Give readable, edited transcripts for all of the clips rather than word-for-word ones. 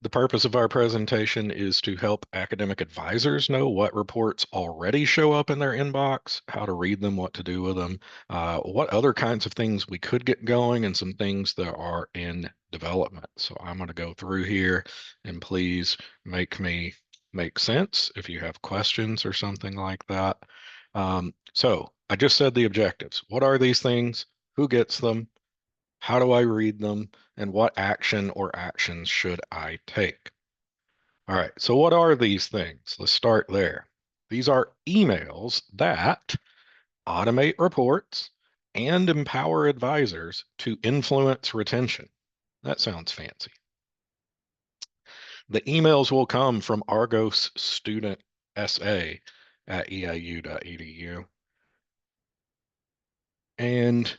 The purpose of our presentation is to help academic advisors know what reports already show up in their inbox, how to read them, what to do with them, what other kinds of things we could get going, and some things that are in development. So I'm going to go through here and please make me make sense if you have questions or something like that. So I just said the objectives. What are these things? Who gets them? How do I read them? And what action or actions should I take? All right, so what are these things? Let's start there. These are emails that automate reports and empower advisors to influence retention. That sounds fancy. The emails will come from Argos Student SA at eiu.edu. And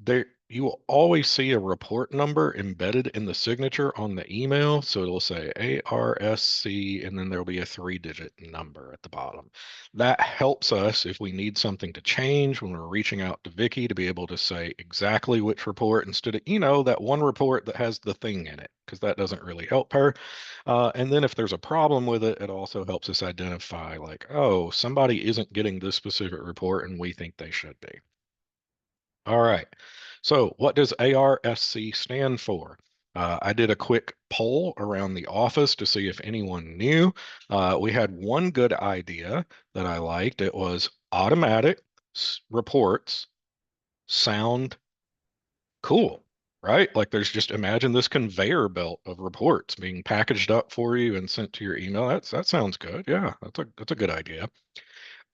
there you will always see a report number embedded in the signature on the email. So it'll say ARSC, and then there'll be a 3-digit number at the bottom. That helps us if we need something to change when we're reaching out to Vicky to be able to say exactly which report instead of, that one report that has the thing in it, because that doesn't really help her. And then if there's a problem with it, it also helps us identify like, oh, somebody isn't getting this specific report and we think they should be. All right. So what does ARSC stand for? I did a quick poll around the office to see if anyone knew. We had one good idea that I liked. It was automatic reports sound cool, right? Like there's just imagine this conveyor belt of reports being packaged up for you and sent to your email. That sounds good. Yeah, that's a good idea.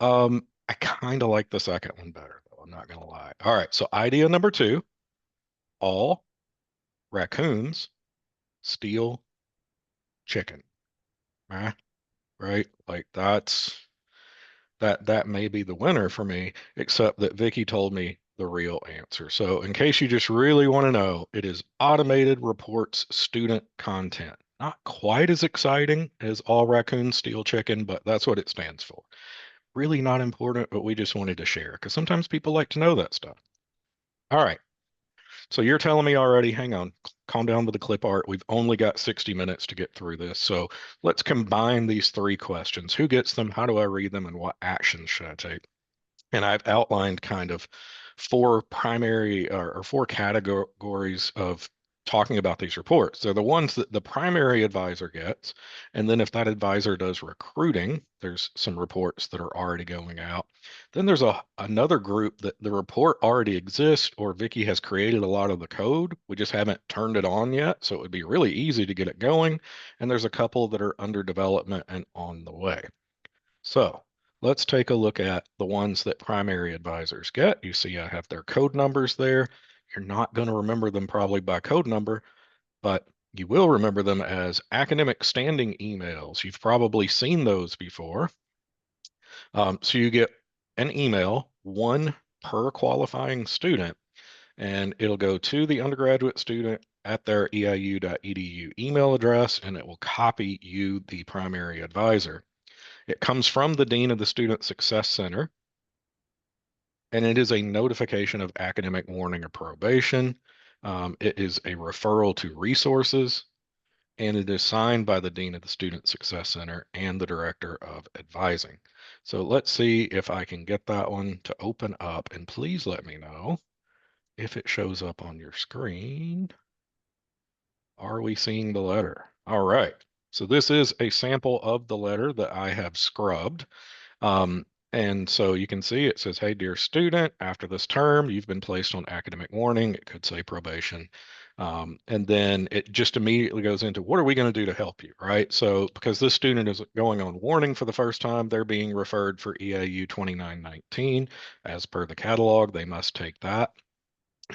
I kind of like the second one better, though. I'm not gonna lie. All right, so idea number two, all raccoons steal chicken. Right? Right? Like that may be the winner for me, except that Vicky told me the real answer. So in case you just really want to know, it is automated reports student content. Not quite as exciting as all raccoons steal chicken, but that's what it stands for. Really not important, but we just wanted to share because sometimes people like to know that stuff. All right. So you're telling me already, hang on, calm down with the clip art. We've only got 60 minutes to get through this. So let's combine these three questions. Who gets them? How do I read them? And what actions should I take? And I've outlined kind of four primary or four categories of talking about these reports. They're the ones that the primary advisor gets. And then if that advisor does recruiting, there's some reports that are already going out. Then there's another group that the report already exists or Vicky has created a lot of the code. We just haven't turned it on yet. So it would be really easy to get it going. And there's a couple that are under development and on the way. So let's take a look at the ones that primary advisors get. You see I have their code numbers there. You're not going to remember them probably by code number, but you will remember them as academic standing emails. You've probably seen those before. So you get an email, one per qualifying student, and it'll go to the undergraduate student at their eiu.edu email address, and it will copy you, the primary advisor. It comes from the Dean of the Student Success Center, and it is a notification of academic warning or probation. It is a referral to resources, and it is signed by the Dean of the Student Success Center and the Director of Advising. So let's see if I can get that one to open up, and please let me know if it shows up on your screen. Are we seeing the letter? All right. So this is a sample of the letter that I have scrubbed. Um, and so you can see it says, hey, dear student, after this term, you've been placed on academic warning. It could say probation. And then it just immediately goes into what are we going to do to help you, right? So because this student is going on warning for the first time, they're being referred for EAU 2919. As per the catalog, they must take that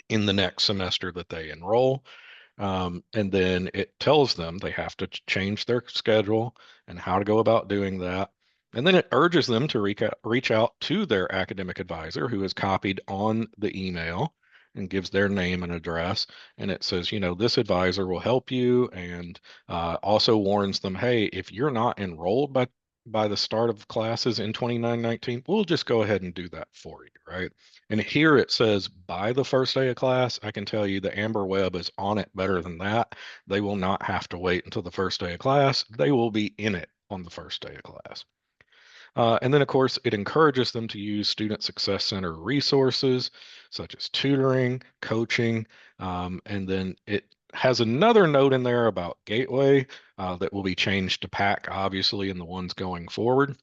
in the next semester that they enroll. And then it tells them they have to change their schedule and how to go about doing that. And then it urges them to reach out to their academic advisor who is copied on the email and gives their name and address. And it says, this advisor will help you and also warns them, hey, if you're not enrolled by by the start of classes in 2919, we'll just go ahead and do that for you, right? And here it says by the first day of class. I can tell you the Amber Web is on it better than that. They will not have to wait until the first day of class. They will be in it on the first day of class. And then, of course, it encourages them to use Student Success Center resources such as tutoring, coaching, and then it has another note in there about Gateway that will be changed to PAC, obviously, in the ones going forward.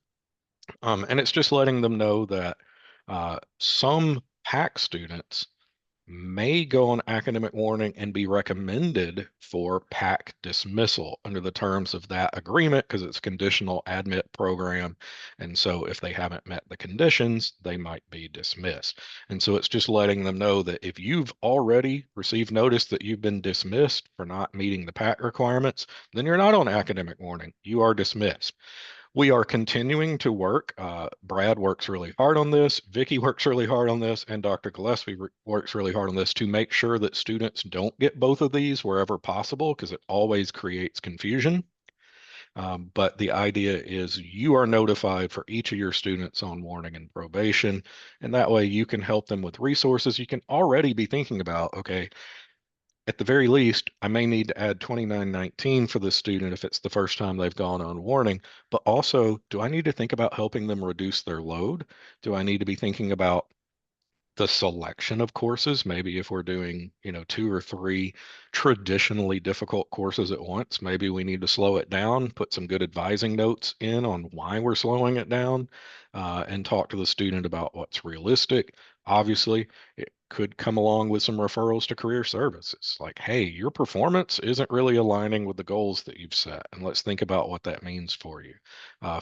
And it's just letting them know that some PAC students may go on academic warning and be recommended for PAC dismissal under the terms of that agreement because it's a conditional admit program. And so if they haven't met the conditions, they might be dismissed. And so it's just letting them know that if you've already received notice that you've been dismissed for not meeting the PAC requirements, then you're not on academic warning. You are dismissed. We are continuing to work. Brad works really hard on this. Vicky works really hard on this, and Dr. Gillespie works really hard on this to make sure that students don't get both of these wherever possible, because it always creates confusion. But the idea is you are notified for each of your students on warning and probation, and that way you can help them with resources. You can already be thinking about, okay, at the very least, I may need to add 2919 for the student if it's the first time they've gone on warning. But also, do I need to think about helping them reduce their load? Do I need to be thinking about the selection of courses? Maybe if we're doing, two or three traditionally difficult courses at once, maybe we need to slow it down, put some good advising notes in on why we're slowing it down, and talk to the student about what's realistic. Obviously, it could come along with some referrals to career services. Like, hey, your performance isn't really aligning with the goals that you've set, and let's think about what that means for you.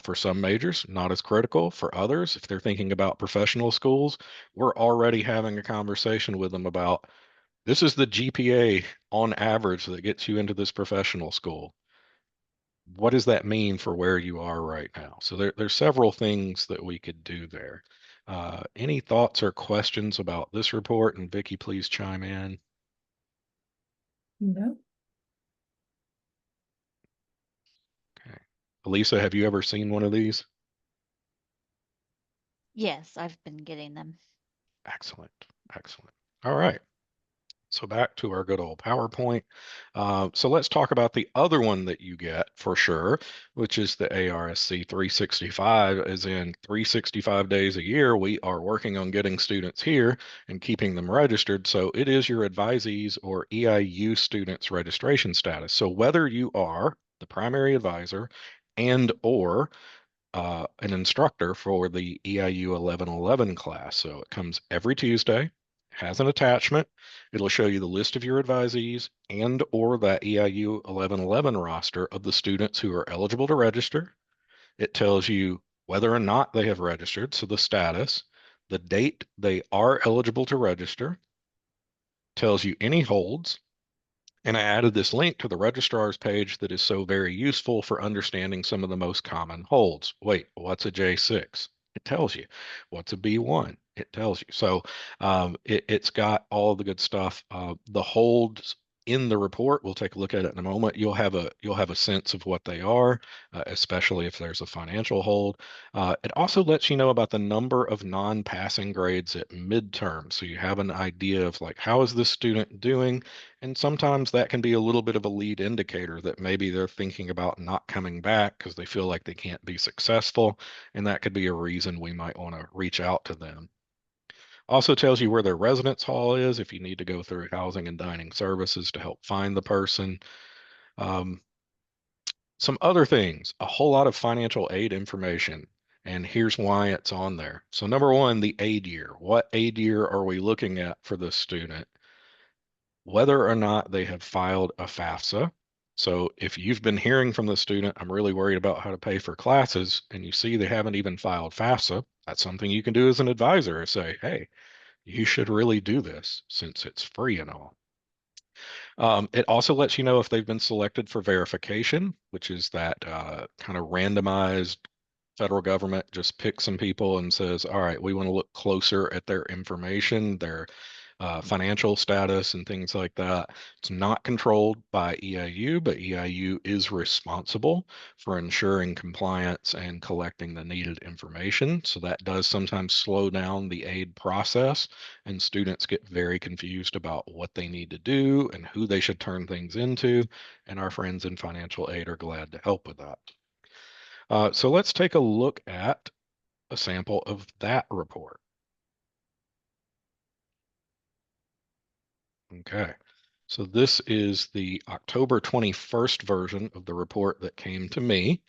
For some majors, not as critical. For others, if they're thinking about professional schools, we're already having a conversation with them about this is the GPA on average that gets you into this professional school. What does that mean for where you are right now? So there's several things that we could do there. Any thoughts or questions about this report? And Vicky, please chime in. No. Okay. Elisa, have you ever seen one of these? Yes, I've been getting them. Excellent. Excellent. All right. So back to our good old PowerPoint. So let's talk about the other one that you get for sure, which is the ARSC 365, as in 365 days a year, we are working on getting students here and keeping them registered. So it is your advisees or EIU students registration status. So whether you are the primary advisor and or an instructor for the EIU 1111 class. So it comes every Tuesday, has an attachment. It'll show you the list of your advisees and or that EIU 1111 roster of the students who are eligible to register. It tells you whether or not they have registered, so the status, the date they are eligible to register, tells you any holds, and I added this link to the registrar's page that is so very useful for understanding some of the most common holds. Wait, what's a J6? It tells you. What's a B1? It tells you. So it's got all the good stuff. The holds in the report, we'll take a look at it in a moment. You'll have a sense of what they are, especially if there's a financial hold. It also lets you know about the number of non-passing grades at midterm, so you have an idea of like how is this student doing. And sometimes that can be a little bit of a lead indicator that maybe they're thinking about not coming back because they feel like they can't be successful. And that could be a reason we might want to reach out to them. Also tells you where their residence hall is if you need to go through housing and dining services to help find the person. Um, some other things, a whole lot of financial aid information. And here's why it's on there. So number one, the aid year. What aid year are we looking at for this student? Whether or not they have filed a FAFSA. So if you've been hearing from the student, I'm really worried about how to pay for classes, and you see they haven't even filed FAFSA, that's something you can do as an advisor, is say, hey, you should really do this since it's free and all. It also lets you know if they've been selected for verification, which is that kind of randomized federal government just picks some people and says, all right, we want to look closer at their information, their financial status and things like that. It's not controlled by EIU, but EIU is responsible for ensuring compliance and collecting the needed information. So that does sometimes slow down the aid process, and students get very confused about what they need to do and who they should turn things into. And our friends in financial aid are glad to help with that. So let's take a look at a sample of that report. Okay. So this is the October 21st version of the report that came to me.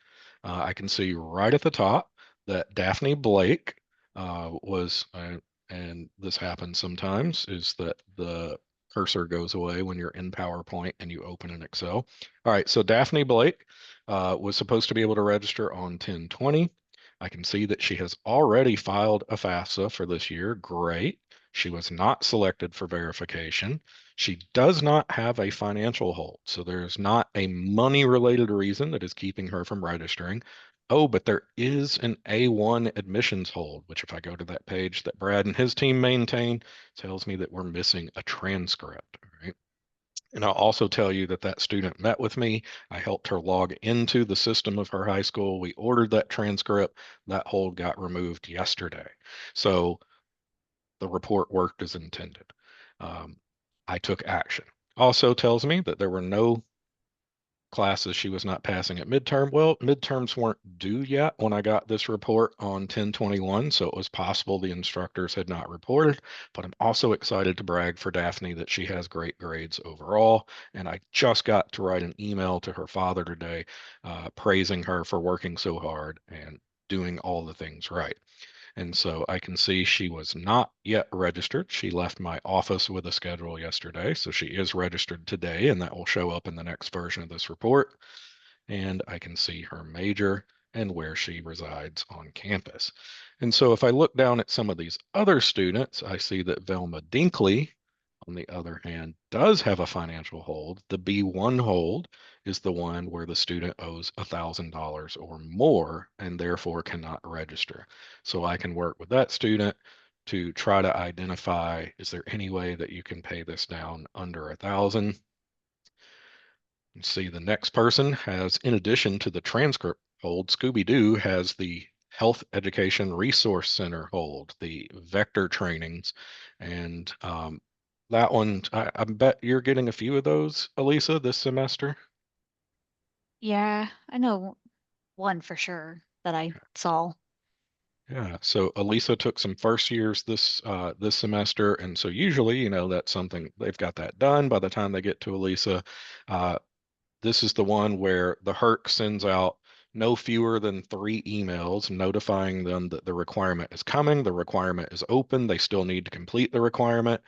I can see right at the top that Daphne Blake and this happens sometimes, is that the cursor goes away when you're in PowerPoint and you open an Excel. All right, so Daphne Blake was supposed to be able to register on 10/20. I can see that she has already filed a FAFSA for this year. Great. She was not selected for verification. She does not have a financial hold, so there's not a money-related reason that is keeping her from registering. Oh, but there is an A1 admissions hold, which if I go to that page that Brad and his team maintain, tells me that we're missing a transcript, right? And I'll also tell you that that student met with me. I helped her log into the system of her high school. We ordered that transcript. That hold got removed yesterday. So the report worked as intended. Um, I took action. Also tells me that there were no classes she was not passing at midterm. Well, midterms weren't due yet when I got this report on 10/21, so it was possible the instructors had not reported. But I'm also excited to brag for Daphne that she has great grades overall. And I just got to write an email to her father today, praising her for working so hard and doing all the things right. And so I can see she was not yet registered. She left my office with a schedule yesterday. So she is registered today, and that will show up in the next version of this report. And I can see her major and where she resides on campus. And so if I look down at some of these other students, I see that Velma Dinkley, on the other hand, does have a financial hold. The B1 hold is the one where the student owes $1,000 or more and therefore cannot register. So I can work with that student to try to identify, is there any way that you can pay this down under 1,000? You see the next person has, in addition to the transcript hold, Scooby-Doo has the Health Education Resource Center hold, the vector trainings. And that one, I bet you're getting a few of those, Elisa, this semester. Yeah, I know one for sure that I saw. Yeah, so Elisa took some first years this semester, and so usually, that's something they've got that done by the time they get to Elisa. Uh, This is the one where the HERC sends out no fewer than 3 emails notifying them that the requirement is coming. The requirement is open. They still need to complete the requirement.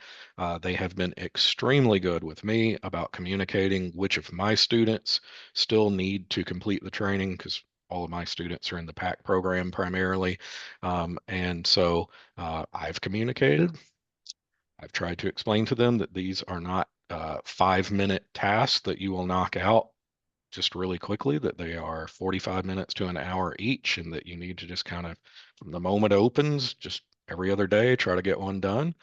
They have been extremely good with me about communicating which of my students still need to complete the training because all of my students are in the PAC program primarily. And so I've communicated. I've tried to explain to them that these are not 5-minute tasks that you will knock out just really quickly, that they are 45 minutes to an hour each, and that you need to just kind of, from the moment it opens, just every other day, try to get one done.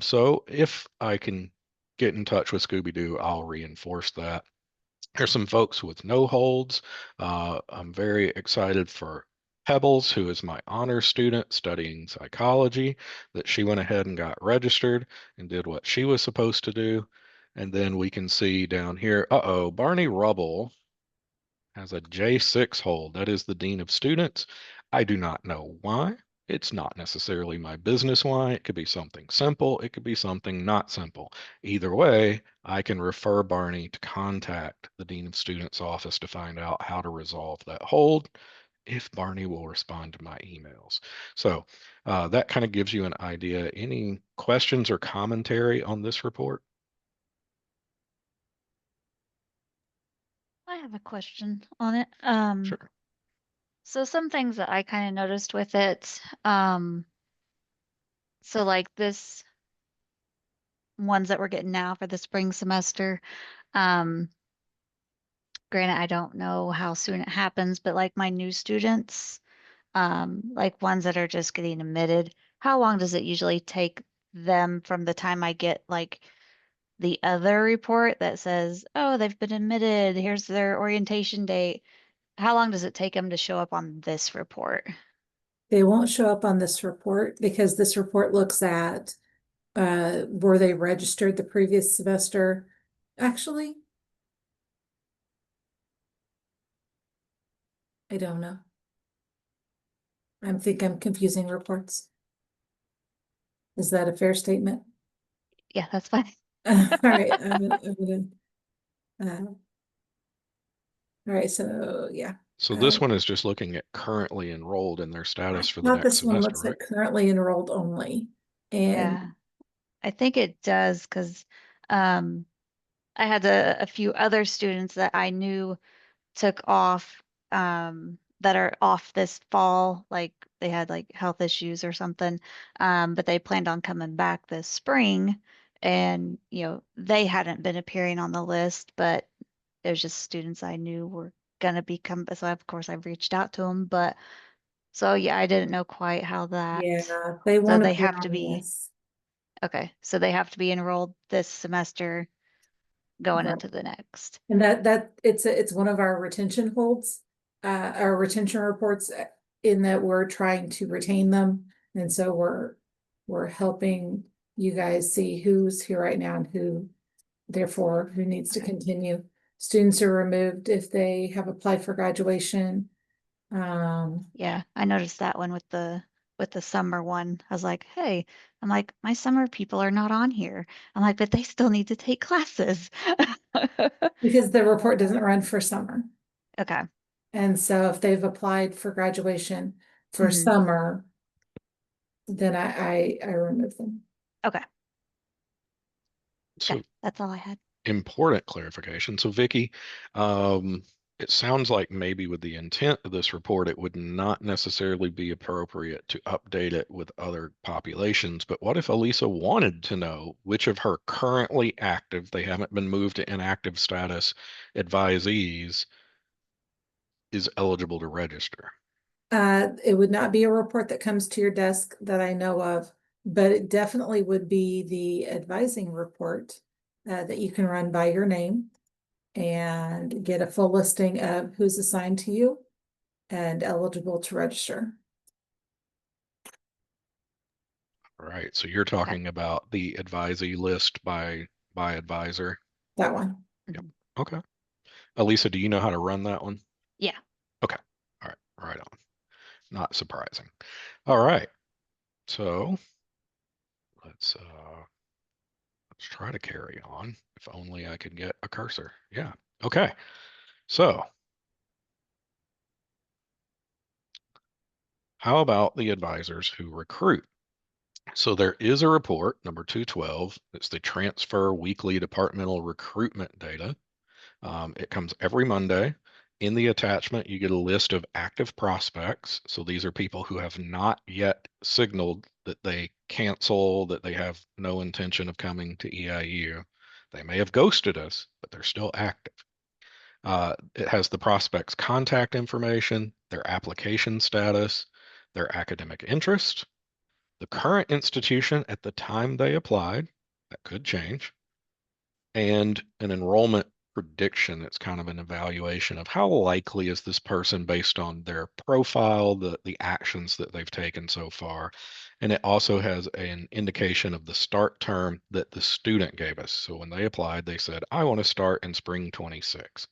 So if I can get in touch with Scooby-Doo, I'll reinforce that. There's some folks with no holds. I'm very excited for Pebbles, who is my honor student studying psychology, that she went ahead and got registered and did what she was supposed to do. And then we can see down here, uh-oh, Barney Rubble has a J6 hold. That is the Dean of Students. I do not know why. It's not necessarily my business why. It could be something simple. It could be something not simple. Either way, I can refer Barney to contact the Dean of Students office to find out how to resolve that hold if Barney will respond to my emails. So that kind of gives you an idea. Any questions or commentary on this report? I have a question on it. Sure. So some things that I kind of noticed with it, so like this ones that we're getting now for the spring semester, um, granted, I don't know how soon it happens, but like my new students, like ones that are just getting admitted, how long does it usually take them from the time I get like the other report that says, oh, they've been admitted, here's their orientation date. How long does it take them to show up on this report? They won't show up on this report because this report looks at, were they registered the previous semester? Actually, I don't know. think I'm confusing reports. Is that a fair statement? Yeah, that's fine. All right, all right, so yeah. So this one is just looking at currently enrolled in their status for the Not next this one semester, looks right? at currently enrolled only. And Yeah, I think it does because um, I had a few other students that I knew took off that are off this fall, like they had like health issues or something, but they planned on coming back this spring, and they hadn't been appearing on the list, but it was just students I knew were gonna become. So of course I've reached out to them, but so yeah, I didn't know quite how that. yeah, they So won't they appear have to on be this. okay. So they have to be enrolled this semester going Right. into the next. And it's one of our retention holds, our retention reports, in that we're trying to retain them. And so we're helping you guys see who's here right now and who needs to Okay. continue. Students are removed if they have applied for graduation. Yeah, I noticed that one with the summer one. I was like, hey, I'm like, my summer people are not on here. I'm like, but they still need to take classes. Because the report doesn't run for summer. Okay. And so if they've applied for graduation for Hmm. summer, then I remove them. Okay. So Okay. That's all I had. important clarification. So Vicky, um, it sounds like maybe with the intent of this report, it would not necessarily be appropriate to update it with other populations. But what if Elisa wanted to know which of her currently active, they haven't been moved to inactive status, advisees is eligible to register? It would not be a report that comes to your desk that I know of, but it definitely would be the advising report, that you can run by your name and get a full listing of who's assigned to you and eligible to register. All right. So you're Okay. talking about the advisee list by advisor. That one. Yep. Mhm. Okay. Elisa, do you know how to run that one? Yeah. Okay. All right. Right on. Not surprising. All right. So let's try to carry on. If only I could get a cursor. Yeah. Okay. So how about the advisors who recruit? So there is a report, number 212. It's the Transfer Weekly Departmental Recruitment Data. It comes every Monday. In the attachment, you get a list of active prospects. So these are people who have not yet signaled that they cancel, that they have no intention of coming to EIU. They may have ghosted us, but they're still active. It has the prospect's contact information, their application status, their academic interest, the current institution at the time they applied. That could change, and an enrollment prediction. It's kind of an evaluation of how likely is this person based on their profile, the actions that they've taken so far. And it also has an indication of the start term that the student gave us. So when they applied, they said, I want to start in spring 26.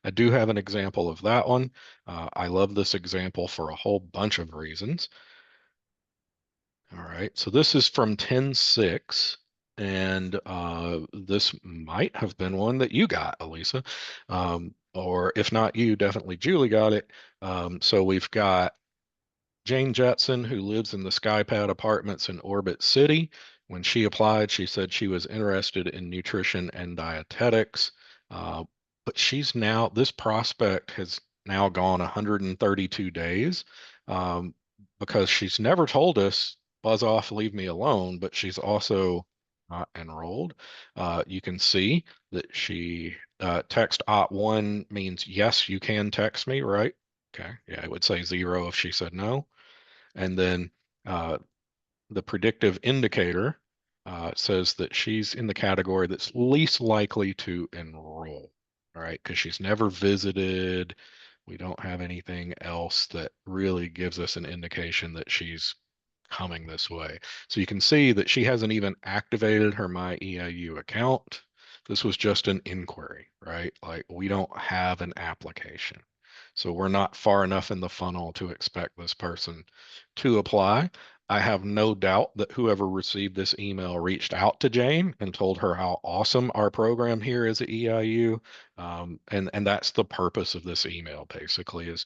I do have an example of that one. I love this example for a whole bunch of reasons. All right, so this is from 10-6, and this might have been one that you got, Elisa. Or if not you, definitely Julie got it. So we've got Jane Jetson, who lives in the Skypad apartments in Orbit City. When she applied, she said she was interested in nutrition and dietetics. But this prospect has now gone 132 days, because she's never told us, buzz off, leave me alone, but she's also not enrolled. You can see that text ot1 means yes, you can text me, right? Okay, yeah, it would say 0 if she said no. And then uh, the predictive indicator says that she's in the category that's least likely to enroll, all right, because she's never visited. We don't have anything else that really gives us an indication that she's coming this way. So you can see that she hasn't even activated her My EIU account. This was just an inquiry, right? Like we don't have an application. So we're not far enough in the funnel to expect this person to apply. I have no doubt that whoever received this email reached out to Jane and told her how awesome our program here is at EIU. And that's the purpose of this email basically is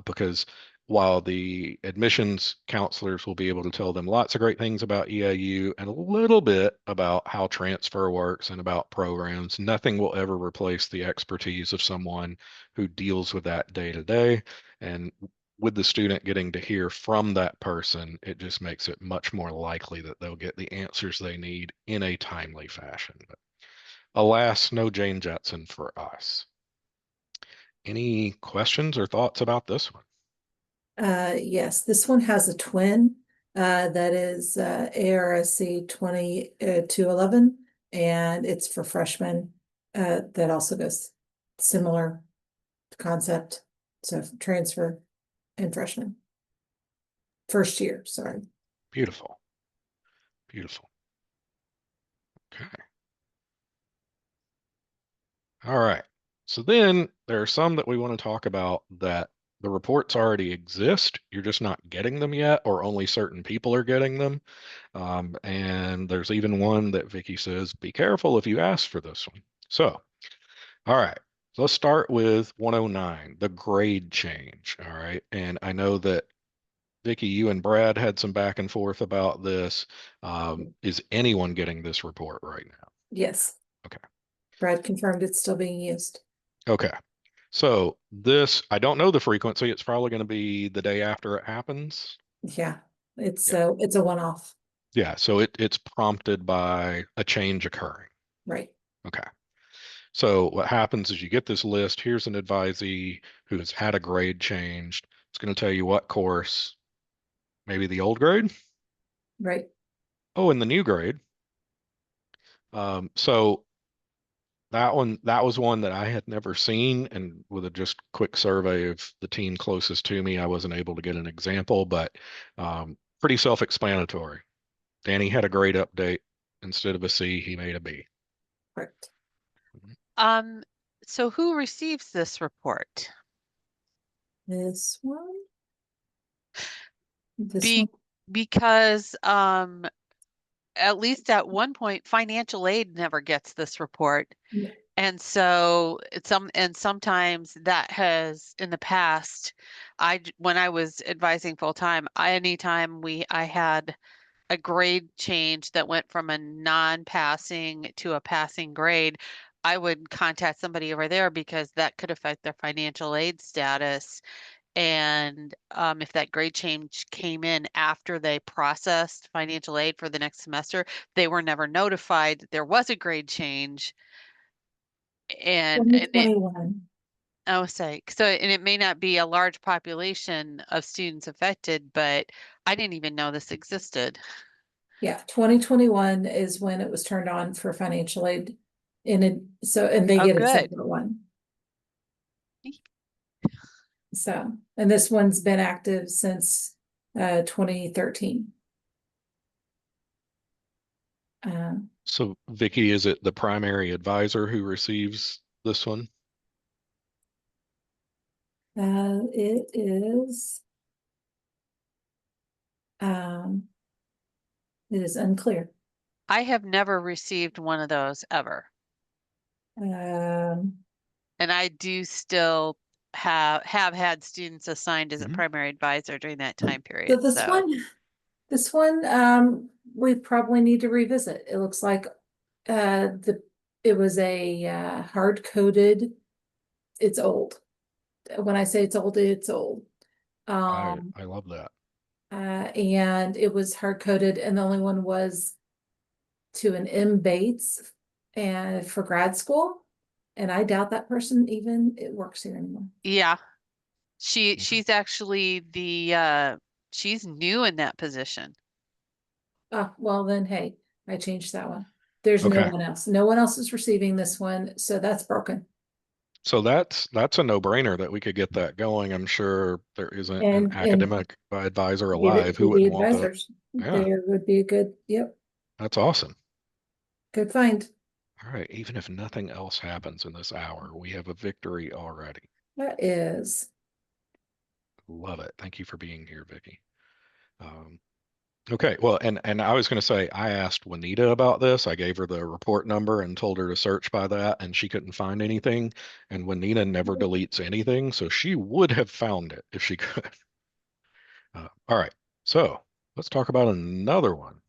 because while the admissions counselors will be able to tell them lots of great things about EIU and a little bit about how transfer works and about programs, nothing will ever replace the expertise of someone who deals with that day to day. And with the student getting to hear from that person, it just makes it much more likely that they'll get the answers they need in a timely fashion. But alas, no Jane Jetson for us. Any questions or thoughts about this one? Yes, this one has a twin, that is, ARSC 2211, and it's for freshmen. That also goes similar concept, so transfer and freshman. First year, sorry. Beautiful. Beautiful. Okay. All right. So then there are some that we want to talk about that the reports already exist. You're just not getting them yet, or only certain people are getting them. And there's even one that Vicky says, be careful if you ask for this one. So, all right. So let's start with 109, the grade change. All right. And I know that Vicky, you and Brad had some back and forth about this. Is anyone getting this report right now? Yes. Okay. Brad confirmed it's still being used. Okay. So this, I don't know the frequency. It's probably going to be the day after it happens. Yeah, it's Yeah. it's a one-off, Yeah. So it's prompted by a change occurring. right? Okay. So what happens is you get this list. Here's an advisee who has had a grade changed. It's going to tell you what course, maybe the old grade. Right. Oh, and the new grade. So that was one that I had never seen, and with a just quick survey of the team closest to me, I wasn't able to get an example, but pretty self-explanatory. Danny had a great update. Instead of a C, he made a B. Correct. Um, so who receives this report? This one. This Be one. because at least at one point, financial aid never gets this report. Yeah. And so sometimes that has in the past, when I was advising full time, anytime I had a grade change that went from a non-passing to a passing grade, I would contact somebody over there because that could affect their financial aid status. And if that grade change came in after they processed financial aid for the next semester, they were never notified that there was a grade change. And it, 2021. I would say, so, and it may not be a large population of students affected, but I didn't even know this existed. Yeah, 2021 is when it was turned on for financial aid. And they Oh, get a good. separate one. So, and this one's been active since 2013. So Vicky, is it the primary advisor who receives this one? It is. It is unclear. I have never received one of those ever. Um, And I do still have had students assigned as a Mhm. primary advisor during that time so period. this one, we probably need to revisit. It looks like it was a hard coded. It's old. When I say it's old, it's old. I love that. And it was hard coded, and the only one was to an M. Bates and for grad school. And I doubt that person even it works here anymore. Yeah. Okay. She's actually she's new in that position. Well then, hey, I changed that one. There's no Okay. one else. No one else is receiving this one, so that's broken. So that's a no-brainer that we could get that going. I'm sure there isn't an And academic advisor give it alive to who the wouldn't want that. advisors. Yeah, There would be a good, yep, that's awesome. good find. All right, even if nothing else happens in this hour, we have a victory already. That is. Love it. Thank you for being here, Vicky. Okay, well, and I was going to say, I asked Juanita about this. I gave her the report number and told her to search by that, and she couldn't find anything. And Juanita never deletes anything, so she would have found it if she could. All right, so let's talk about another one.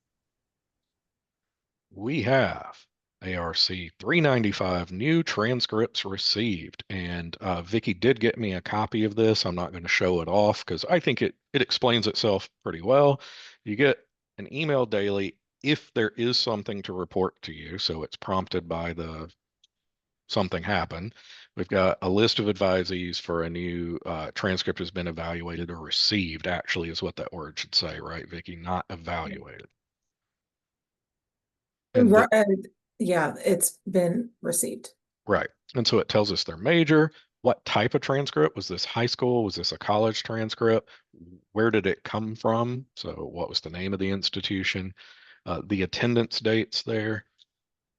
We have ARC 395 new transcripts received, and Vicky did get me a copy of this. I'm not going to show it off because I think it explains itself pretty well. You get an email daily if there is something to report to you, so it's prompted by the something happened. We've got a list of advisees for a new transcript has been evaluated or received, actually, is what that word should say, right, Vicky? Not evaluated. And the, Yeah, it's been received. right. And so it tells us their major, what type of transcript. Was this high school? Was this a college transcript? Where did it come from? So what was the name of the institution? The attendance dates there,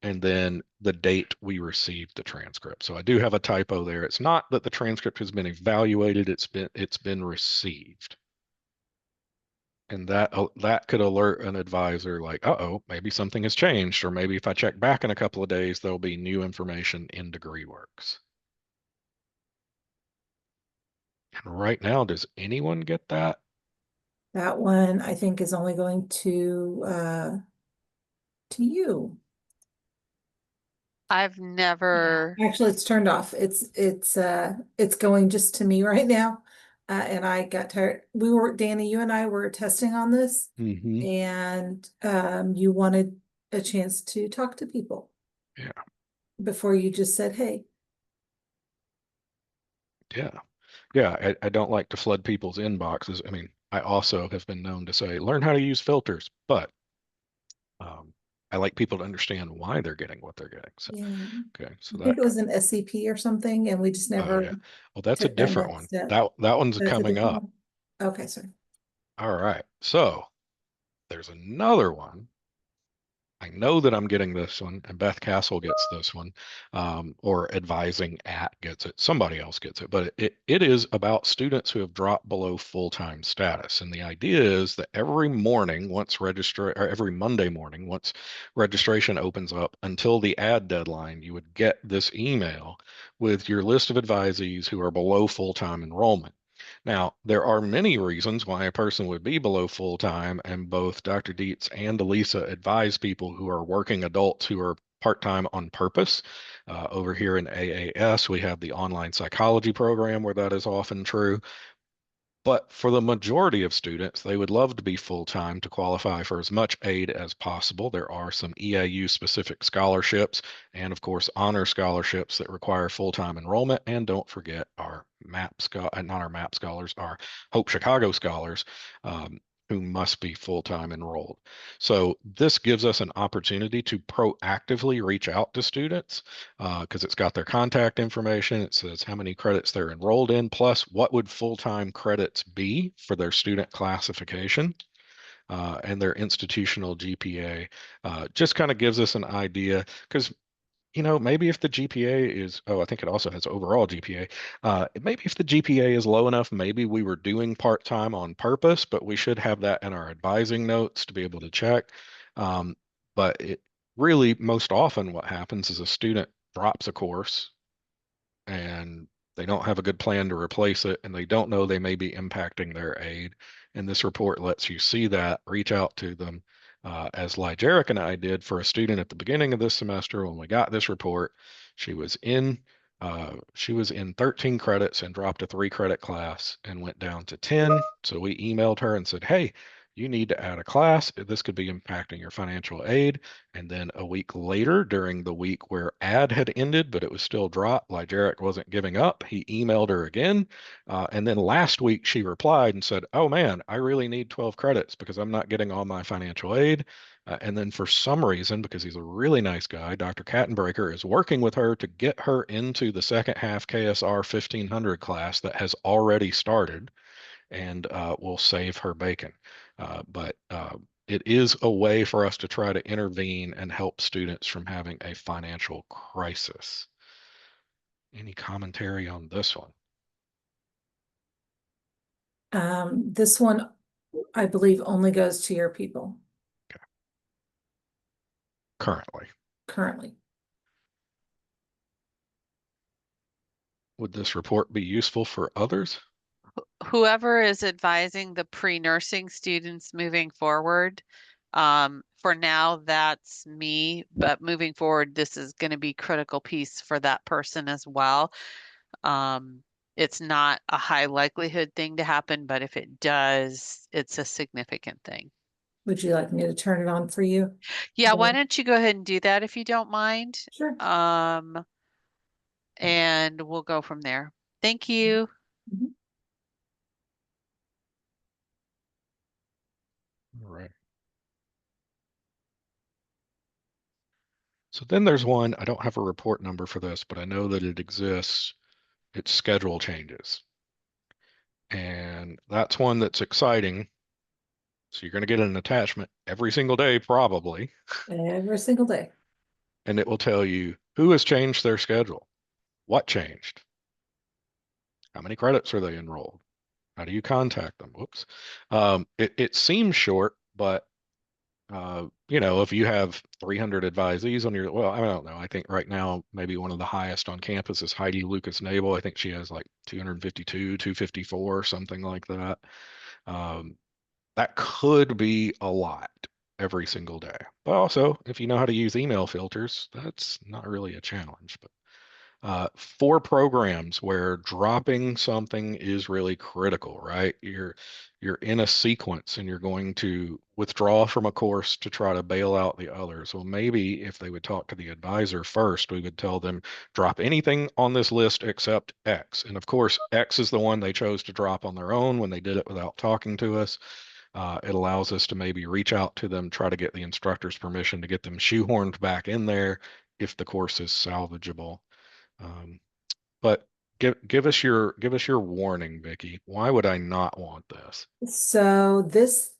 and then the date we received the transcript. So I do have a typo there. It's not that the transcript has been evaluated, it's been received. And that could alert an advisor like, uh-oh, maybe something has changed, or maybe if I check back in a couple of days, there'll be new information in DegreeWorks. And right now, does anyone get that? That one I think is only going to you. I've never, Actually, it's turned off. It's going just to me right now. And I got tired. Danny, you and I were testing on this, Mm-hmm. and you wanted a chance to talk to people. Yeah. Before you just said, hey. Yeah. Yeah. I don't like to flood people's inboxes. I mean, I also have been known to say, learn how to use filters, but I like people to understand why they're getting what they're getting. So, Yeah. okay. So I think that, it was an SCP or something, and we just oh never yeah. Well, that's a took that different next one. step. That one's That's a coming different up. one. Okay, sorry. All right. So there's another one. I know that I'm getting this one, and Beth Castle gets this one, or advising at gets it. Somebody else gets it, but it is about students who have dropped below full-time status. And the idea is that every morning, or every Monday morning, once registration opens up until the ad deadline, you would get this email with your list of advisees who are below full-time enrollment. Now, there are many reasons why a person would be below full time, and both Dr. Dietz and Elisa advise people who are working adults who are part time on purpose. Over here in AAS, we have the online psychology program where that is often true. But for the majority of students, they would love to be full-time to qualify for as much aid as possible. There are some EIU-specific scholarships and, of course, honor scholarships that require full-time enrollment. And don't forget our not our MAP scholars, our Hope Chicago scholars, who must be full-time enrolled. So this gives us an opportunity to proactively reach out to students because it's got their contact information. It says how many credits they're enrolled in, plus what would full-time credits be for their student classification and their institutional GPA. Just kind of gives us an idea because maybe if the GPA is, I think it also has overall GPA. Maybe if the GPA is low enough, maybe we were doing part-time on purpose, but we should have that in our advising notes to be able to check. But it really, most often what happens is a student drops a course and they don't have a good plan to replace it, and they don't know they may be impacting their aid. And this report lets you see that, reach out to them, as Lyjeric and I did for a student at the beginning of this semester when we got this report. She was in 13 credits and dropped a 3-credit class and went down to 10. So we emailed her and said, hey, you need to add a class. This could be impacting your financial aid. And then a week later, during the week where ad had ended, but it was still dropped, Lyjeric wasn't giving up. He emailed her again. And then last week, she replied and said, oh man, I really need 12 credits because I'm not getting all my financial aid. And then for some reason, because he's a really nice guy, Dr. Kattenbreaker is working with her to get her into the second half KSR 1500 class that has already started and will save her bacon. But it is a way for us to try to intervene and help students from having a financial crisis. Any commentary on this one? This one, I believe, only goes to your people Currently, currently. would this report be useful for others? Whoever is advising the pre-nursing students moving forward, for now, that's me, but moving forward, this is going to be critical piece for that person as well. It's not a high likelihood thing to happen, but if it does, it's a significant thing. Would you like me to turn it on for you? Yeah, why Yeah. don't you go ahead and do that if you don't mind? Sure. And we'll go from there. Thank you. Mhm. All right. So then there's one, I don't have a report number for this, but I know that it exists. It's schedule changes. And that's one that's exciting. So you're going to get an attachment every single day, probably, Every single day. and it will tell you who has changed their schedule, what changed, how many credits are they enrolled, how do you contact them? Whoops. It seems short, but if you have 300 advisees on your, well, I don't know. I think right now, maybe one of the highest on campus is Heidi Lucas Nabel. I think she has like 252, 254, something like that. That could be a lot every single day. But also, if you know how to use email filters, that's not really a challenge. But for programs where dropping something is really critical, right? You're in a sequence and you're going to withdraw from a course to try to bail out the others. Well, maybe if they would talk to the advisor first, we would tell them drop anything on this list except X. And of course, X is the one they chose to drop on their own when they did it without talking to us. It allows us to maybe reach out to them, try to get the instructor's permission to get them shoehorned back in there if the course is salvageable. Um, but give us your warning, Vicky. Why would I not want this? So this,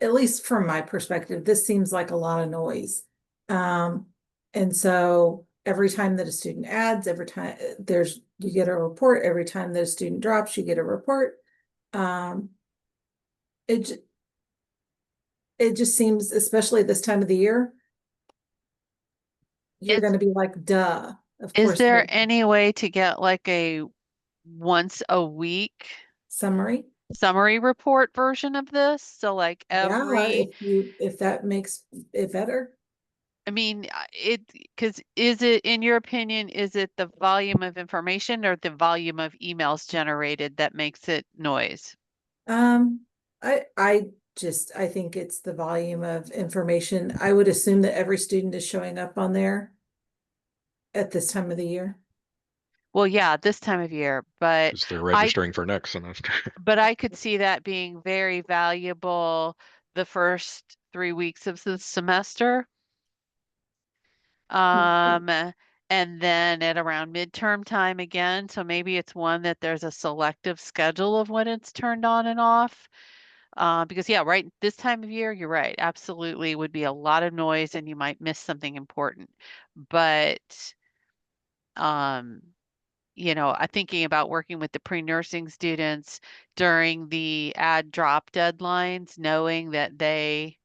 at least from my perspective, this seems like a lot of noise. And so every time that a student adds, every time you get a report, every time that a student drops, you get a report. It just seems, especially this time of the year, you're Is going to be like, duh, of is course, there the any way to get like a once a week summary. summary report version of this? So like Yeah, every, if that makes it better. I mean, because is it, in your opinion, is it the volume of information or the volume of emails generated that makes it noise? I think it's the volume of information. I would assume that every student is showing up on there at this time of the year. Well, yeah, this time of year, but Because they're I registering for next semester. but I could see that being very valuable the first 3 weeks of the semester. Um, and then at around midterm time again. So maybe it's one that there's a selective schedule of when it's turned on and off. Because yeah, right this time of year, you're right, absolutely would be a lot of noise and you might miss something important. But um, I'm thinking about working with the pre-nursing students during the add drop deadlines, knowing that they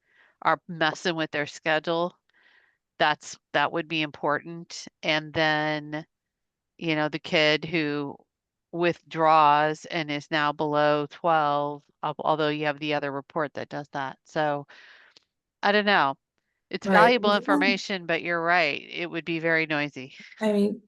are messing with their schedule. That would be important. And then, the kid who withdraws and is now below 12, although you have the other report that does that. So I don't know. It's Right. valuable information, but you're right. It would be very noisy. I mean,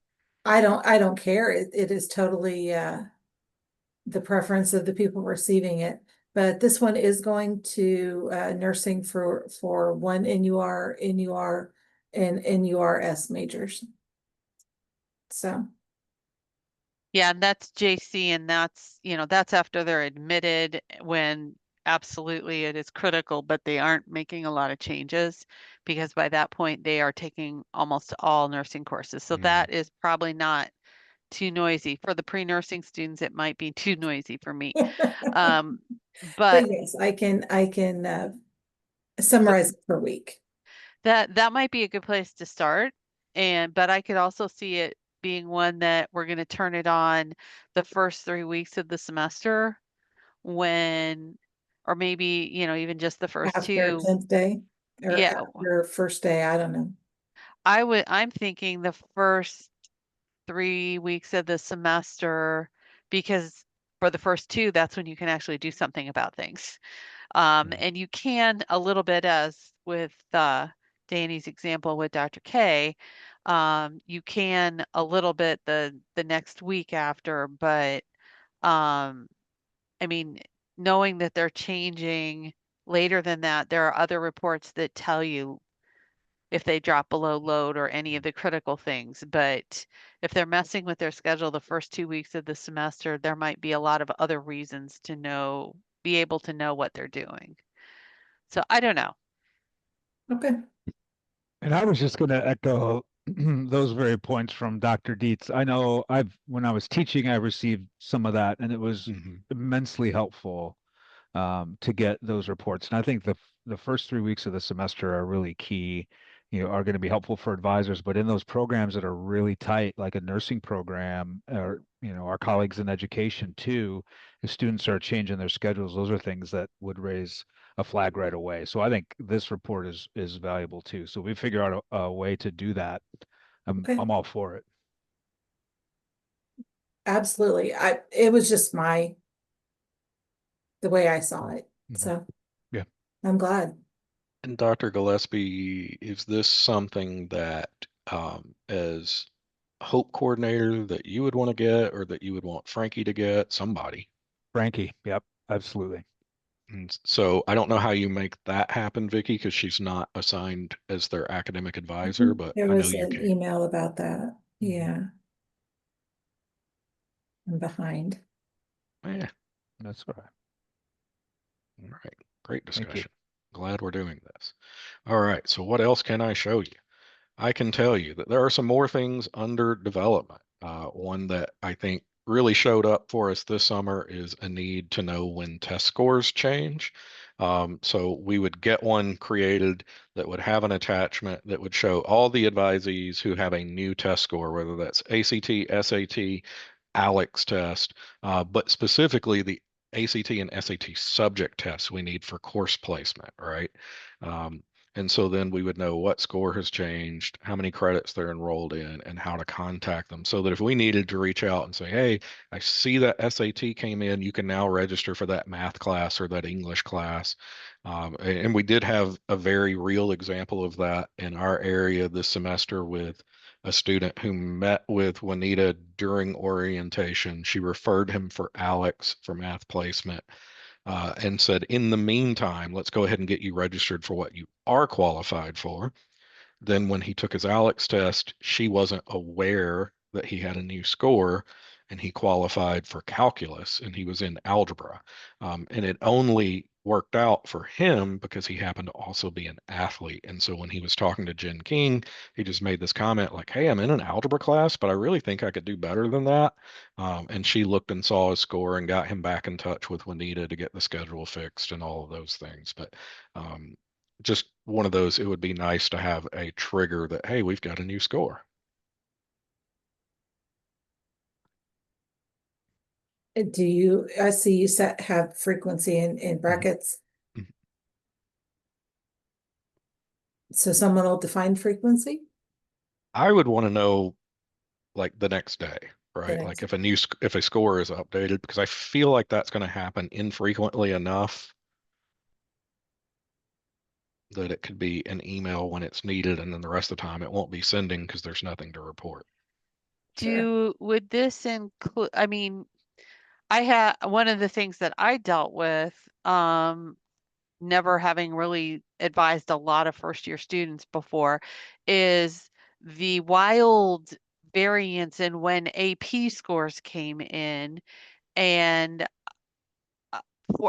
I don't care. It is totally the preference of the people receiving it. But this one is going to nursing for one NUR, and NURS majors. So Yeah, and that's JC, and that's after they're admitted when absolutely it is critical, but they aren't making a lot of changes because by that point they are taking almost all nursing courses. So Mhm. that is probably not too noisy. For the pre-nursing students, it might be too noisy for me. But But yes, I can summarize it per week. that might be a good place to start. But I could also see it being one that we're going to turn it on the first 3 weeks of the semester when, or maybe, even just the first After 2. 10th day or Yeah, after first day, I don't know. I'm thinking the first 3 weeks of the semester, because for the first 2, that's when you can actually do something about things. And you can a little bit, as with Danny's example with Dr. K, you can a little bit the next week after, but I mean, knowing that they're changing later than that, there are other reports that tell you if they drop below load or any of the critical things. But if they're messing with their schedule the first 2 weeks of the semester, there might be a lot of other reasons to be able to know what they're doing. So I don't know. Okay. And I was just going to echo those very points from Dr. Dietz. I know when I was teaching, I received some of that, and it was Mhm. immensely helpful to get those reports. And I think the first 3 weeks of the semester are really key, are going to be helpful for advisors. But in those programs that are really tight, like a nursing program, or our colleagues in education too, if students are changing their schedules, those are things that would raise a flag right away. So I think this report is valuable too. So we figure out a way to do that. Okay. I'm all for it. Absolutely. It was just the way I saw it. Mhm. So Yeah. I'm glad. And Dr. Gillespie, is this something that, as Hope coordinator, that you would want to get, or that you would want Frankie to get? Somebody. Frankie. Yep. Absolutely. And so I don't know how you make that happen, Vicky, because she's not assigned as their academic advisor, but There I know was you an can. email about that. Mhm. Yeah. I'm behind. Yeah. That's all right. All right. Great Thank you. discussion. Glad we're doing this. All right. So what else can I show you? I can tell you that there are some more things under development. One that I think really showed up for us this summer is a need to know when test scores change. So we would get one created that would have an attachment that would show all the advisees who have a new test score, whether that's ACT, SAT, ALEX test, but specifically the ACT and SAT subject tests we need for course placement, right? Um, and so then we would know what score has changed, how many credits they're enrolled in, and how to contact them. So that if we needed to reach out and say, hey, I see that SAT came in, you can now register for that math class or that English class. And we did have a very real example of that in our area this semester with a student who met with Juanita during orientation. She referred him for Alex for math placement. And said, in the meantime, let's go ahead and get you registered for what you are qualified for. Then when he took his Alex test, she wasn't aware that he had a new score and he qualified for calculus and he was in algebra. And it only worked out for him because he happened to also be an athlete. And so when he was talking to Jen King, he just made this comment like, hey, I'm in an algebra class, but I really think I could do better than that. And she looked and saw his score and got him back in touch with Juanita to get the schedule fixed and all of those things. But just one of those, it would be nice to have a trigger that, hey, we've got a new score. Do you, I see you have frequency in brackets. Mhm. So someone will define frequency? I would want to know like the next day, right? next- Like if a score is updated, because I feel like that's going to happen infrequently enough that it could be an email when it's needed, and then the rest of the time it won't be sending because there's nothing to report. Sure. Would this include, I mean, I had one of the things that I dealt with, never having really advised a lot of first year students before, is the wild variance in when AP scores came in. And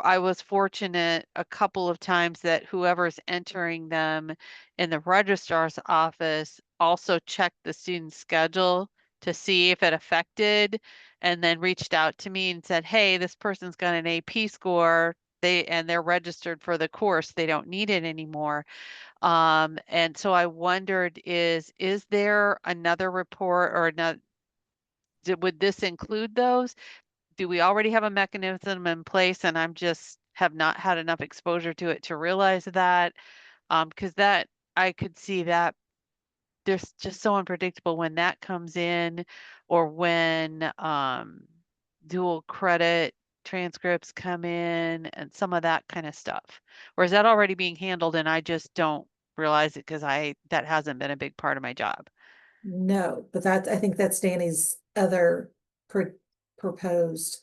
I was fortunate a couple of times that whoever's entering them in the registrar's office also checked the student's schedule to see if it affected, and then reached out to me and said, hey, this person's got an AP score, they're registered for the course, they don't need it anymore. And so I wondered, is there another report or another, would this include those? Do we already have a mechanism in place and I'm just have not had enough exposure to it to realize that? Because that I could see that there's just so unpredictable when that comes in, or when dual credit transcripts come in and some of that kind of stuff. Or is that already being handled and I just don't realize it because that hasn't been a big part of my job? No, but I think that's Danny's other proposed.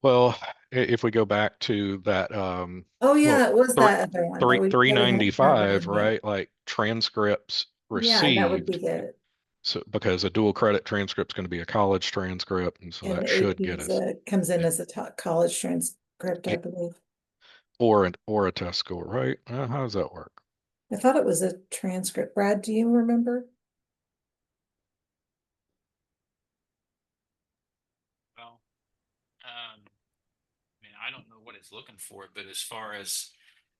Well, if we go back to that, Oh, yeah, well, it was three, that other one that we. that we hadn't covered 395, in yet. right? Like transcripts Yeah, that would be received. good. So because a dual credit transcript's going to be a college transcript, and so And that the should get AP's, us comes in as a college transcript, I yeah, believe. or a test score, right? How does that work? I thought it was a transcript. Brad, do you remember? Well, I mean, I don't know what it's looking for, but as far as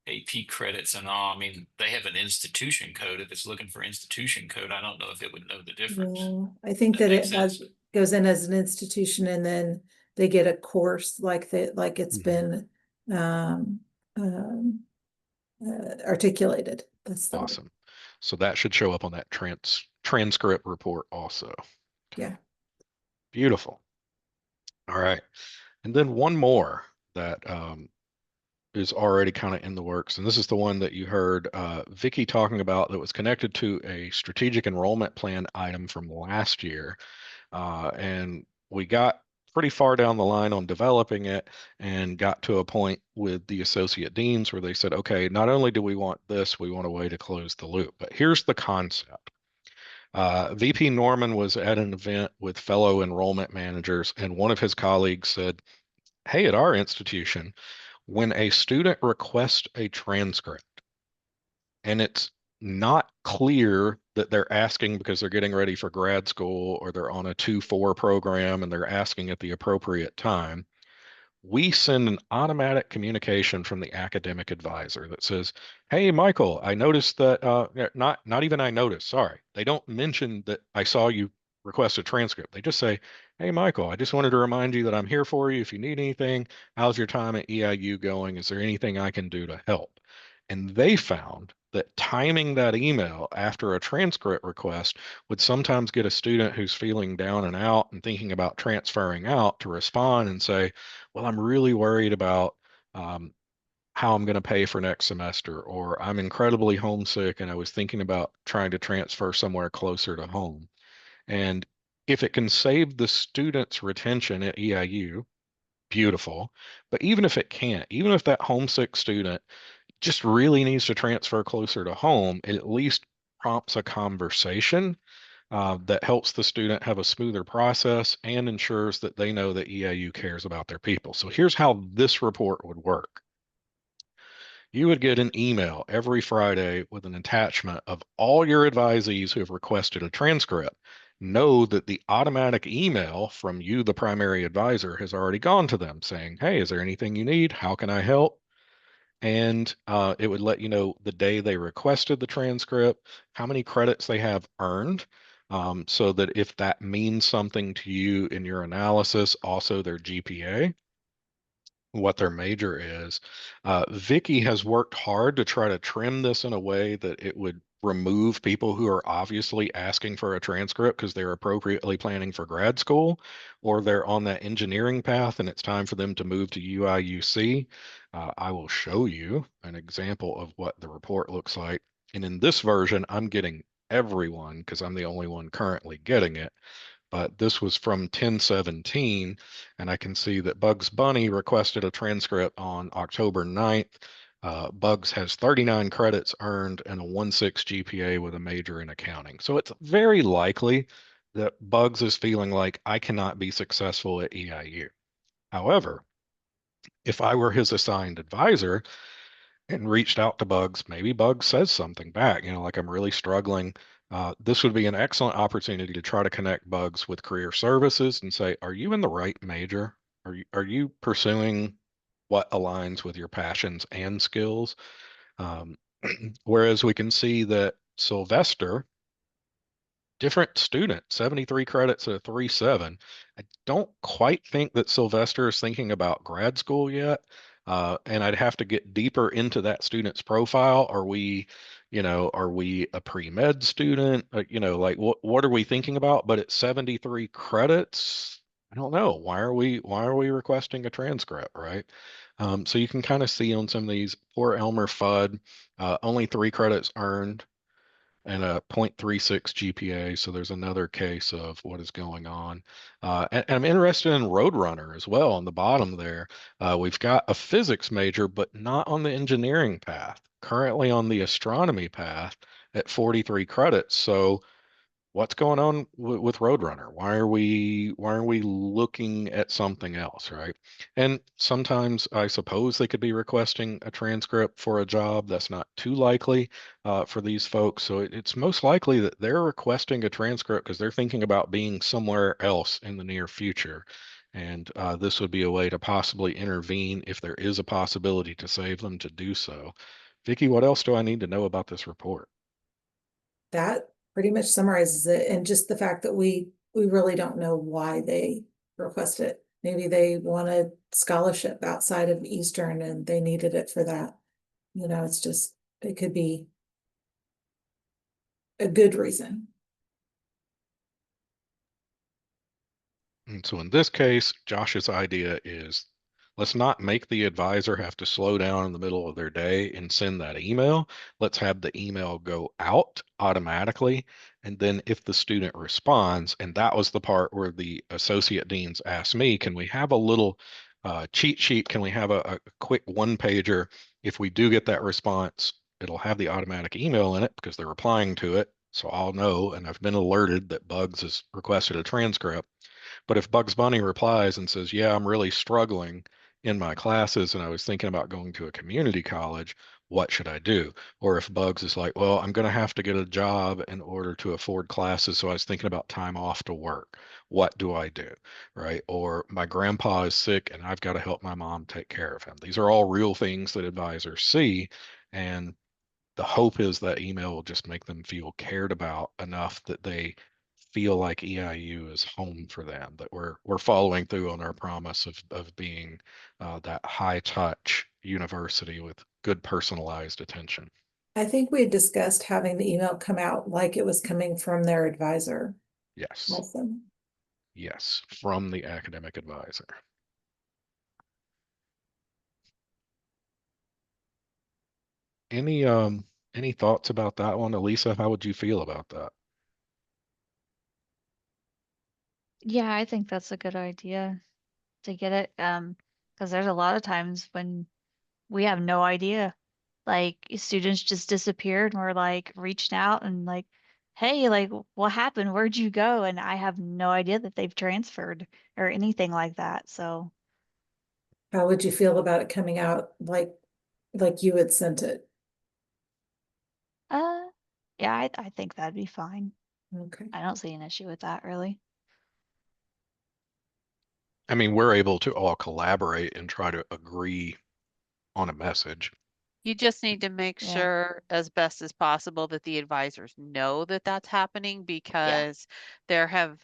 AP credits and all, I mean, they have an institution code. If it's looking for institution code, I don't know if it would know the difference. Yeah, I think That that makes it has, sense. goes in as an institution and then they get a course like that, like it's Mhm. been, um, articulated. That's the word. Awesome. So that should show up on that transcript report also. Yeah. Beautiful. All right. And then one more that is already kind of in the works. And this is the one that you heard Vicky talking about that was connected to a strategic enrollment plan item from last year. And we got pretty far down the line on developing it and got to a point with the associate deans where they said, okay, not only do we want this, we want a way to close the loop. But here's the concept. VP Norman was at an event with fellow enrollment managers, and one of his colleagues said, hey, at our institution, when a student requests a transcript and it's not clear that they're asking because they're getting ready for grad school or they're on a 2-4 program and they're asking at the appropriate time, we send an automatic communication from the academic advisor that says, hey, Michael, I noticed that, not even I noticed, sorry. They don't mention that I saw you request a transcript. They just say, hey, Michael, I just wanted to remind you that I'm here for you if you need anything. How's your time at EIU going? Is there anything I can do to help? And they found that timing that email after a transcript request would sometimes get a student who's feeling down and out and thinking about transferring out to respond and say, well, I'm really worried about how I'm going to pay for next semester, or I'm incredibly homesick and I was thinking about trying to transfer somewhere closer to home. And if it can save the student's retention at EIU, beautiful. But even if it can't, even if that homesick student just really needs to transfer closer to home, it at least prompts a conversation that helps the student have a smoother process and ensures that they know that EIU cares about their people. So here's how this report would work. You would get an email every Friday with an attachment of all your advisees who have requested a transcript. Know that the automatic email from you, the primary advisor, has already gone to them saying, hey, is there anything you need? How can I help? And it would let you know the day they requested the transcript, how many credits they have earned, so that if that means something to you in your analysis, also their GPA, what their major is. Vicky has worked hard to try to trim this in a way that it would remove people who are obviously asking for a transcript because they're appropriately planning for grad school or they're on that engineering path and it's time for them to move to UIUC. I will show you an example of what the report looks like. And in this version, I'm getting everyone because I'm the only one currently getting it. But this was from 10/17, and I can see that Bugs Bunny requested a transcript on October 9th. Bugs has 39 credits earned and a 1.6 GPA with a major in accounting. So it's very likely that Bugs is feeling like I cannot be successful at EIU. However, If I were his assigned advisor and reached out to Bugs, maybe Bugs says something back, like I'm really struggling. This would be an excellent opportunity to try to connect Bugs with career services and say, are you in the right major? Are you pursuing what aligns with your passions and skills? Um, whereas we can see that Sylvester, different student, 73 credits at a 3.7. I don't quite think that Sylvester is thinking about grad school yet. And I'd have to get deeper into that student's profile. Are we a pre-med student? Like what are we thinking about? But at 73 credits, I don't know. Why are we requesting a transcript, right? So you can kind of see on some of these, poor Elmer Fudd, only 3 credits earned and a 0.36 GPA. So there's another case of what is going on. And I'm interested in Roadrunner as well on the bottom there. We've got a physics major, but not on the engineering path, currently on the astronomy path at 43 credits. So what's going on with Roadrunner? Why are we looking at something else, right? And sometimes I suppose they could be requesting a transcript for a job. That's not too likely for these folks. So it's most likely that they're requesting a transcript because they're thinking about being somewhere else in the near future. And this would be a way to possibly intervene if there is a possibility to save them to do so. Vicky, what else do I need to know about this report? That pretty much summarizes it, and just the fact that we really don't know why they request it. Maybe they wanted scholarship outside of Eastern and they needed it for that. It's just, it could be a good reason. And so in this case, Josh's idea is let's not make the advisor have to slow down in the middle of their day and send that email. Let's have the email go out automatically. And then if the student responds, and that was the part where the associate deans asked me, can we have a little cheat sheet? Can we have a quick one pager? If we do get that response, it'll have the automatic email in it because they're replying to it. So I'll know, and I've been alerted that Bugs has requested a transcript. But if Bugs Bunny replies and says, yeah, I'm really struggling in my classes and I was thinking about going to a community college, what should I do? Or if Bugs is like, well, I'm going to have to get a job in order to afford classes. So I was thinking about time off to work. What do I do? Right? Or my grandpa is sick and I've got to help my mom take care of him. These are all real things that advisors see. And the hope is that email will just make them feel cared about enough that they feel like EIU is home for them, that we're following through on our promise of being that high touch university with good personalized attention. I think we had discussed having the email come out like it was coming from their advisor. Yes, Also. yes, from the academic advisor. Any thoughts about that one, Elisa? How would you feel about that? Yeah, I think that's a good idea to get it. Because there's a lot of times when we have no idea. Like students just disappeared and we're like reaching out and like, hey, like what happened? Where'd you go? And I have no idea that they've transferred or anything like that. So How would you feel about it coming out like you had sent it? uh yeah, I think that'd be fine. Okay. I don't see an issue with that really. I mean, we're able to all collaborate and try to agree on a message. You just need to make Yeah. sure as best as possible that the advisors know that that's happening because there have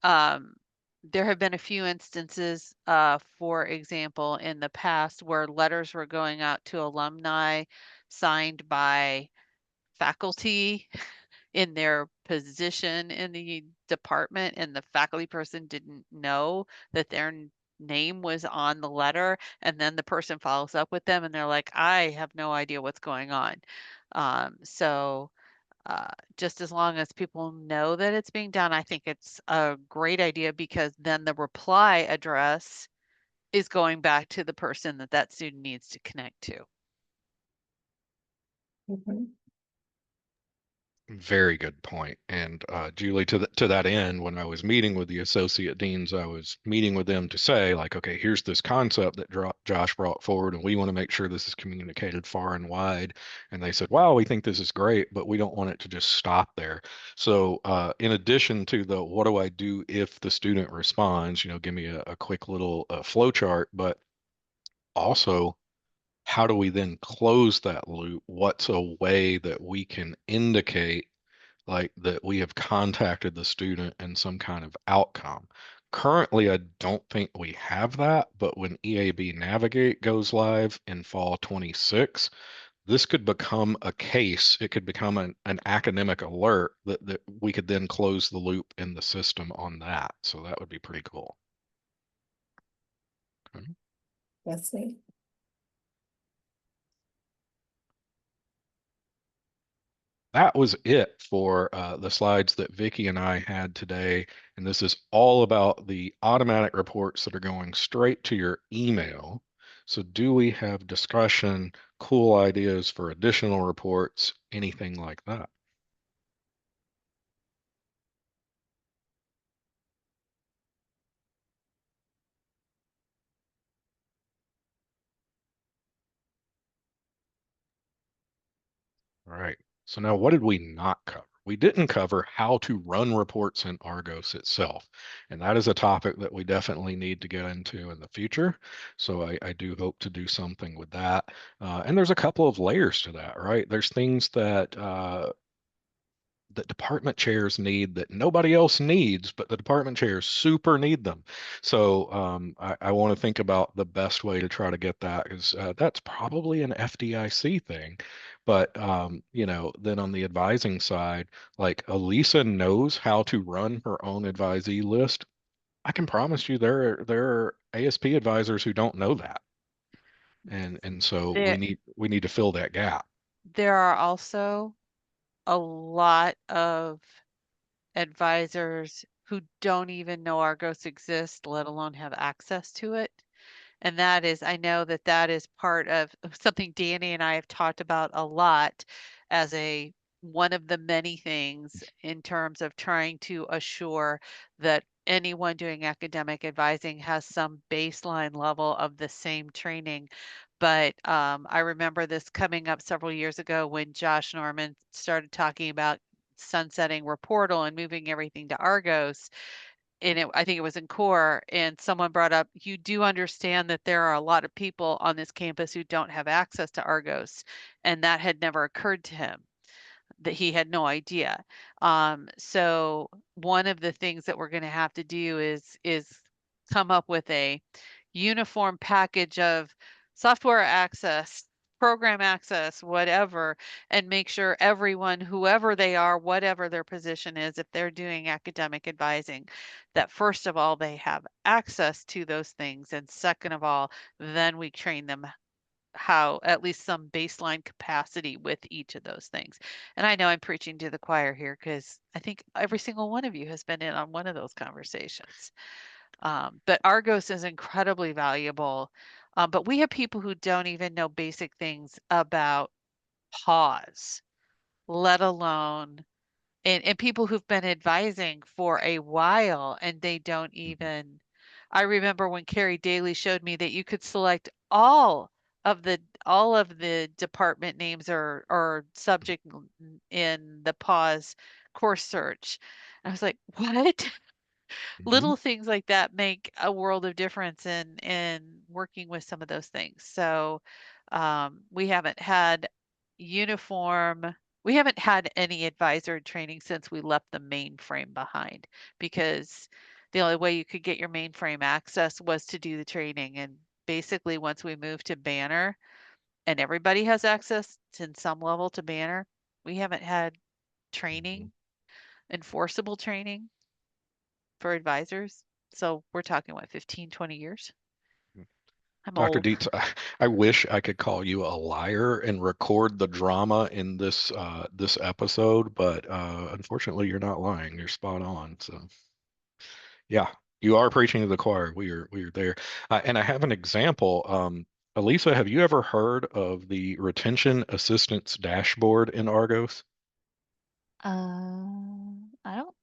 um there have been a few instances, for example, in the past where letters were going out to alumni signed by faculty in their position in the department, and the faculty person didn't know that their name was on the letter, and then the person follows up with them and they're like, I have no idea what's going on. So just as long as people know that it's being done, I think it's a great idea because then the reply address is going back to the person that that student needs to connect to. Mhm. Very good point. And Julie, to that end, when I was meeting with the associate deans, I was meeting with them to say, like, okay, here's this concept that Josh brought forward, and we want to make sure this is communicated far and wide. And they said, wow, we think this is great, but we don't want it to just stop there. So in addition to the what do I do if the student responds, give me a quick little flow chart, but also how do we then close that loop? What's a way that we can indicate like that we have contacted the student and some kind of outcome? Currently, I don't think we have that, but when EAB Navigate goes live in fall 26, this could become a case. It could become an academic alert that we could then close the loop in the system on that. So that would be pretty cool. Okay. That's neat. That was it for the slides that Vicky and I had today. And this is all about the automatic reports that are going straight to your email. So do we have discussion, cool ideas for additional reports, anything like that? All right. So now what did we not cover? We didn't cover how to run reports in Argos itself. And that is a topic that we definitely need to get into in the future. So I do hope to do something with that. And there's a couple of layers to that, right? There's things that department chairs need that nobody else needs, but the department chairs super need them. So I want to think about the best way to try to get that, because that's probably an FDIC thing. But then on the advising side, like Elisa knows how to run her own advisee list. I can promise you there are ASP advisors who don't know that. And so There, we need to fill that gap. there are also a lot of advisors who don't even know Argos exists, let alone have access to it. And that is, I know that that is part of something Danny and I have talked about a lot as one of the many things in terms of trying to assure that anyone doing academic advising has some baseline level of the same training. But I remember this coming up several years ago when Josh Norman started talking about sunsetting Reportal and moving everything to Argos. And I think it was in core, and someone brought up, you do understand that there are a lot of people on this campus who don't have access to Argos, and that had never occurred to him, that he had no idea. So one of the things that we're going to have to do is come up with a uniform package of software access, program access, whatever, and make sure everyone, whoever they are, whatever their position is, if they're doing academic advising, that first of all, they have access to those things. And second of all, then we train them how at least some baseline capacity with each of those things. And I know I'm preaching to the choir here because I think every single one of you has been in on one of those conversations. But Argos is incredibly valuable. But we have people who don't even know basic things about pause, let alone, and people who've been advising for a while and they don't even. I remember when Carrie Daly showed me that you could select all of the department names or subject in the pause course search. I was like, what? Mhm. Little things like that make a world of difference in working with some of those things. So we haven't had uniform, we haven't had any advisor training since we left the mainframe behind, because the only way you could get your mainframe access was to do the training. And basically once we moved to Banner and everybody has access to some level to Banner, we haven't had training, enforceable training for advisors. So we're talking what, 15, 20 years? I'm Dr. old. Dietz, I wish I could call you a liar and record the drama in this episode, but unfortunately, you're not lying. You're spot on. So yeah, you are preaching to the choir. We are there, and I have an example. Elisa, have you ever heard of the retention assistance dashboard in Argos? I don't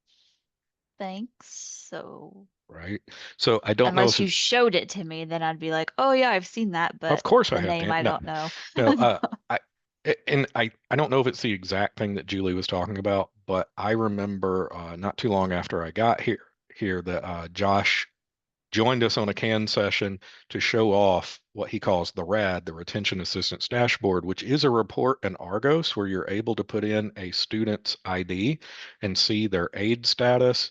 think so. right? So I don't know Unless if you it's, showed it to me, then I'd be like, oh yeah, I've seen that, of but course I the have, name Dan. I No, don't know. no, and I don't know if it's the exact thing that Julie was talking about, but I remember not too long after I got here that Josh joined us on a CAN session to show off what he calls the RAD, the Retention Assistance Dashboard, which is a report in Argos where you're able to put in a student's ID and see their aid status.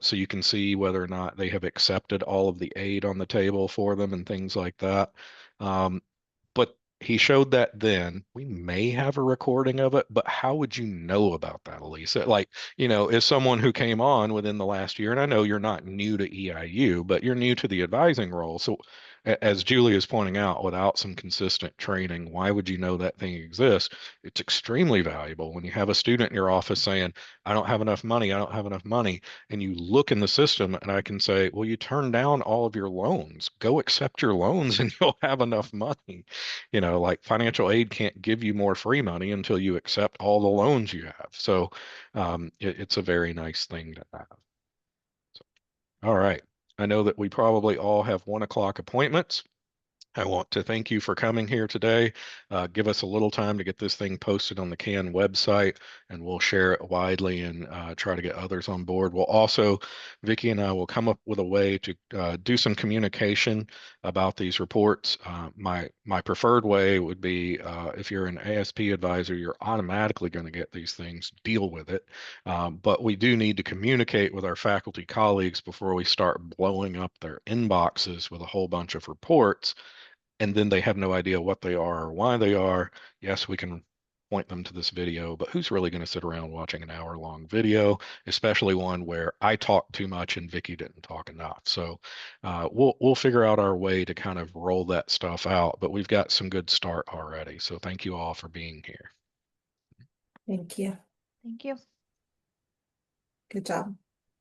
So you can see whether or not they have accepted all of the aid on the table for them and things like that. Um, but he showed that then. We may have a recording of it, but how would you know about that, Elisa? Like, as someone who came on within the last year, and I know you're not new to EIU, but you're new to the advising role. So, as Julie is pointing out, without some consistent training, why would you know that thing exists? It's extremely valuable when you have a student in your office saying, I don't have enough money, I don't have enough money. And you look in the system, and I can say, well, you turn down all of your loans. Go accept your loans, and you'll have enough money. Like financial aid can't give you more free money until you accept all the loans you have. So it's a very nice thing to have. So, all right. I know that we probably all have 1 o'clock appointments. I want to thank you for coming here today. Give us a little time to get this thing posted on the CAN website, and we'll share it widely and try to get others on board. We'll also, Vicki and I will come up with a way to do some communication about these reports. My preferred way would be if you're an ASP advisor, you're automatically going to get these things, deal with it. But we do need to communicate with our faculty colleagues before we start blowing up their inboxes with a whole bunch of reports and then they have no idea what they are or why they are. Yes, we can point them to this video, but who's really going to sit around watching an hour-long video, especially one where I talk too much and Vicki didn't talk enough? So we'll figure out our way to kind of roll that stuff out, but we've got some good start already. So thank you all for being here. Thank you. Thank you. Good job.